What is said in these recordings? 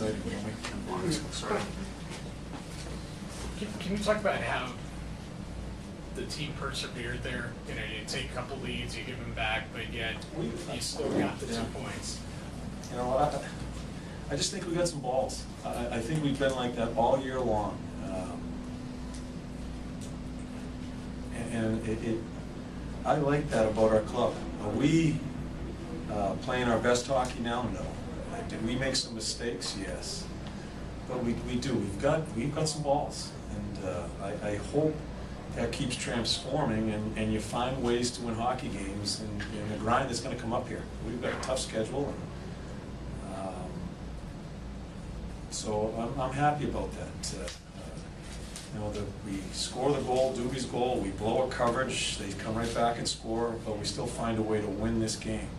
exciting, don't we? Sorry. Can you talk about how the team persevered there? You know, you take a couple leads, you give them back, but yet you still got the 2 points. You know, I just think we got some balls. I think we've been like that all year long. I like that about our club. Are we playing our best hockey now? No. Did we make some mistakes? Yes. But we do. We've got some balls, and I hope that keeps transforming, and you find ways to win hockey games in the grind that's going to come up here. We've got a tough schedule, and so I'm happy about that. You know, we score the goal, Doobie's goal, we blow a coverage, they come right back and score, but we still find a way to win this game.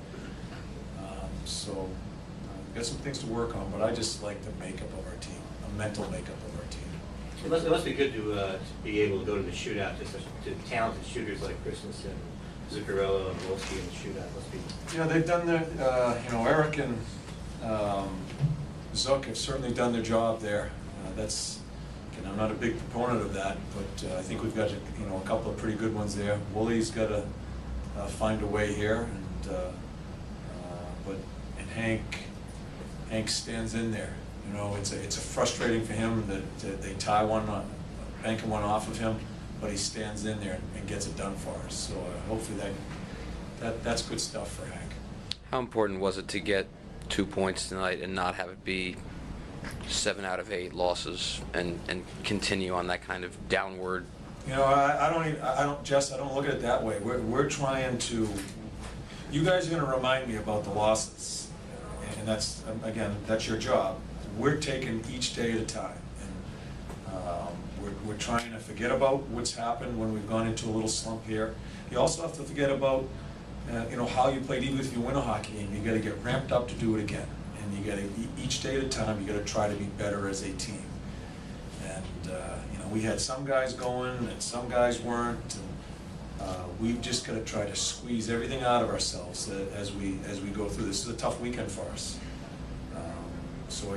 So we've got some things to work on, but I just like the makeup of our team, the mental makeup of our team. It must be good to be able to go to the shootout to talented shooters like Christensen, Zuccarello, and Wolski in the shootout. Must be. Yeah, they've done their, you know, Eric and Zook have certainly done their job there. I'm not a big proponent of that, but I think we've got a couple of pretty good ones there. Woolie's got to find a way here, and Hank stands in there. You know, it's a frustrating for him that they tie banking one off of him, but he stands in there and gets it done for us. So hopefully that's good stuff for Hank. How important was it to get 2 points tonight and not have it be 7 out of 8 losses and continue on that kind of downward? You know, Jess, I don't look at it that way. We're trying to. You guys are going to remind me about the losses, and that's your job. We're taking each day at a time, and we're trying to forget about what's happened when we've gone into a little slump here. You also have to forget about how you played. Even if you win a hockey game, you got to get ramped up to do it again. You got to, each day at a time, you got to try to be better as a team. And we had some guys going and some guys weren't. And we've just got to try to squeeze everything out of ourselves as we go through. This is a tough weekend for us. So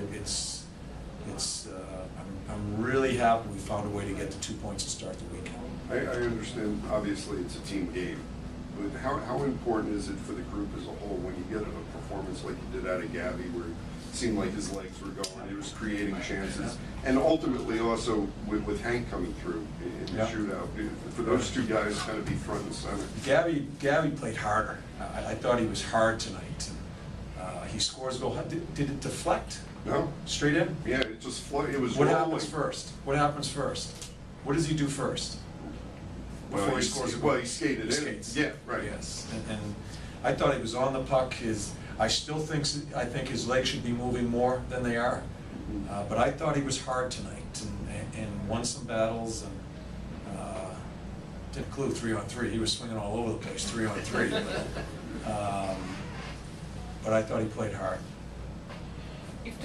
I'm really happy we found a way to get the 2 points to start the weekend. I understand. Obviously, it's a team game. But how important is it for the group as a whole when you get a performance like you did out of Gabby, where it seemed like his legs were going, he was creating chances, and ultimately also with Hank coming through in the shootout, for those two guys kind of be front and center? Gabby played harder. I thought he was hard tonight. He scores a goal. Did it deflect? No. Straight in? Yeah, it just floated. It was What rolling. happens first? What happens first? What does he do first? Before he scores a goal? Well, he skated in. Skates. Yeah, right. Yes, and I thought he was on the puck. I think his legs should be moving more than they are. But I thought he was hard tonight and won some battles and didn't include 3-on-3. He was swinging all over the place, 3-on-3. But I thought he played hard. You've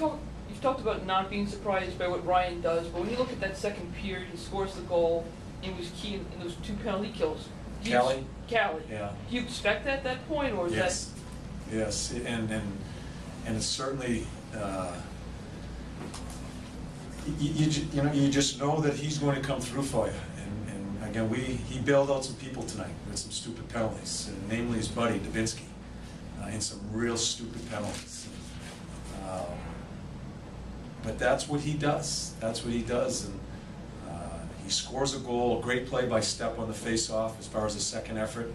talked about not being surprised by what Ryan does, but when you look at that second period, he scores the goal. It was key in those 2 penalty kills. Callie? Yeah. Do you expect that at that point, or is Yes. Yes, and it's certainly you just know that he's going to come through for you. And again, he bailed out some people tonight with some stupid penalties, namely his buddy Dubinsky, in some real stupid penalties. But that's what he does. That's what he does. And he scores a goal, a great play by Stepp on the face-off as far as the second effort.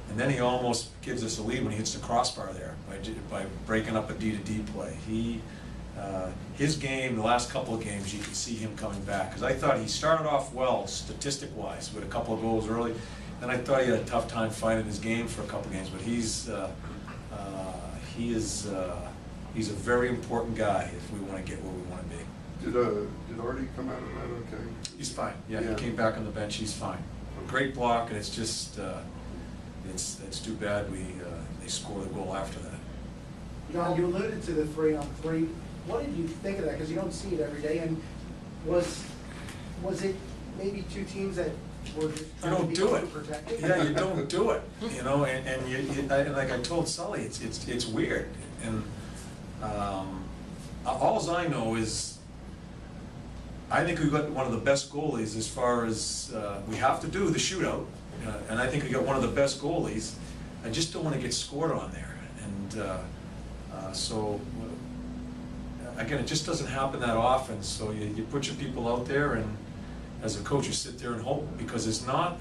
And then he almost gives us a lead when he hits the crossbar there by breaking up a D-to-D play. His game, the last couple of games, you can see him coming back. Because I thought he started off well, statistic-wise, with a couple of goals early. Then I thought he had a tough time finding his game for a couple of games. But he's a very important guy if we want to get where we want to be. Did Artie come out of that okay? He's fine. Yeah, he came back on the bench. He's fine. Great block, and it's just it's too bad they score the goal after that. John, you alluded to the 3-on-3. What did you think of that? Because you don't see it every day. And was it maybe 2 teams that were just trying to be overprotected? Yeah, you don't do it. And like I told Sully, it's weird. And alls I know is, I think we've got one of the best goalies as far as, we have to do the shootout, and I think we got one of the best goalies. I just don't want to get scored on there, and so, again, it just doesn't happen that often, so you put your people out there, and as a coach, you sit there and hope, because it's not,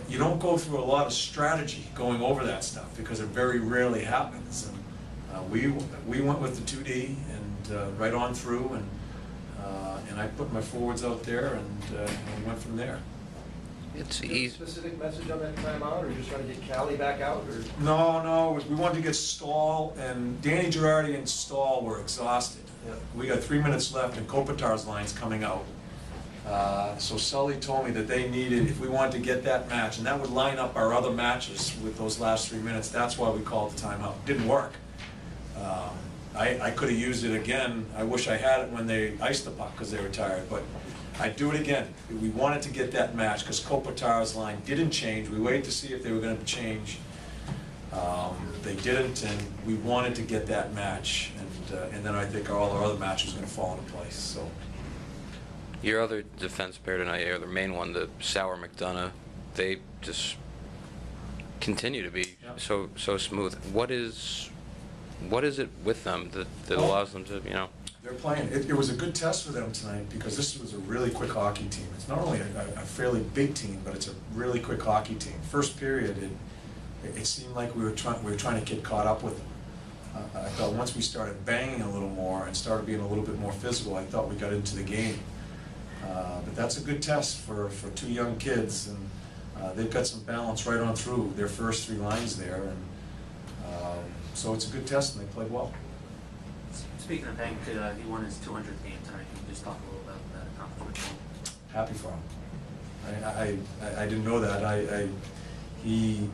you don't go through a lot of strategy going over that stuff, because it very rarely happens. And we went with the 2D and right on through, and I put my forwards out there, and we went from there. It's Is there a easy. specific message on that timeout, or just trying to get Callie back out, or? No, we wanted to get Stahl, and Danny Girardi and Stahl were exhausted. Yep. We got 3 minutes left, and Kopitar's line's coming out. So Sully told me that they needed, if we wanted to get that match, and that would line up our other matches with those last 3 minutes, that's why we called the timeout. Didn't work. I could have used it again. I wish I had it when they iced the puck because they were tired, but I'd do it again. We wanted to get that match because Kopitar's line didn't change. We waited to see if they were going to change. They didn't, and we wanted to get that match, and then I think all our other matches are going to fall into place. So. Your other defense pair tonight, or the main one, the Sauer McDonough, they just continue to be Yeah. so smooth. What is it with them that allows them to, They're playing. It was a good test for them tonight because this was a really quick hockey team. It's not only a fairly big team, but it's a really quick hockey team. First period, it seemed like we were trying to get caught up with them. I thought once we started banging a little more and started being a little bit more physical, I thought we got into the game. But that's a good test for two young kids, and they've got some balance right on through their first 3 lines there, and so it's a good test, and they played well. Speaking of Hank, he won his 200th game tonight. Can you just talk a little about that accomplishment? Happy for him. I didn't know that. He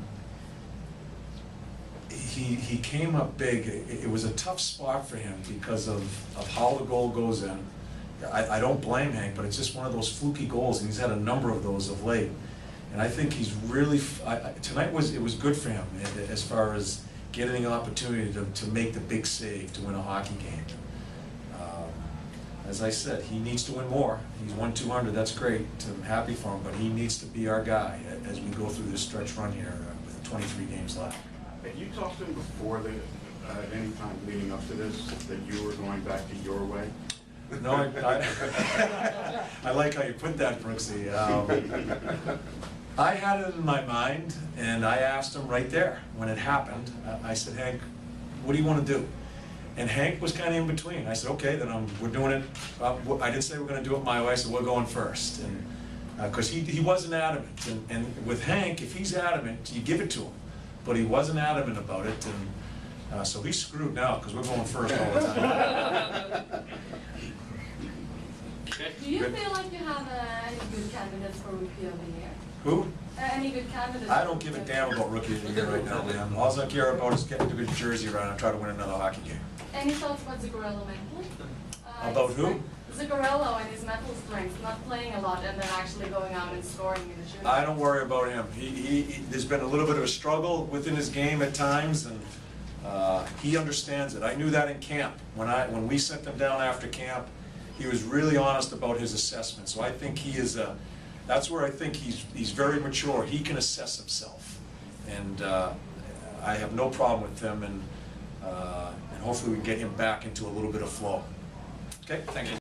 came up big. It was a tough spot for him because of how the goal goes in. I don't blame Hank, but it's just one of those fluky goals, and he's had a number of those of late. And I think he's really, tonight was good for him as far as getting an opportunity to make the big save to win a hockey game. As I said, he needs to win more. He's won 200, that's great. I'm happy for him, but he needs to be our guy as we go through this stretch run here with 23 games left. Had you talked to him before, any time leading up to this, that you were going back to your way? No, I like how you put that, Brooksy. I had it in my mind, and I asked him right there when it happened. I said, Hank, what do you want to do? And Hank was kind of in between. I said, okay, then we're doing it. I didn't say we're going to do it my way, so we're going first. And because he wasn't adamant. And with Hank, if he's adamant, you give it to him. But he wasn't adamant about it, and so he's screwed now because we're going first all the time. Do you feel like you have any good candidates for Rookie of the Year? Who? Any good candidates? I don't give a damn about Rookie of the Year right now, man. All I care about is getting a good jersey around and try to win another hockey game. Any thoughts about Zuccarello mentally? About who? Zuccarello and his mental strength, not playing a lot and then actually going out and scoring in the shootout. I don't worry about him. There's been a little bit of a struggle within his game at times, and he understands it. I knew that in camp. When we sent him down after camp, he was really honest about his assessment. So I think he is that's where I think he's very mature. He can assess himself, and I have no problem with him, and hopefully we can get him back into a little bit of flow. Okay, thank you.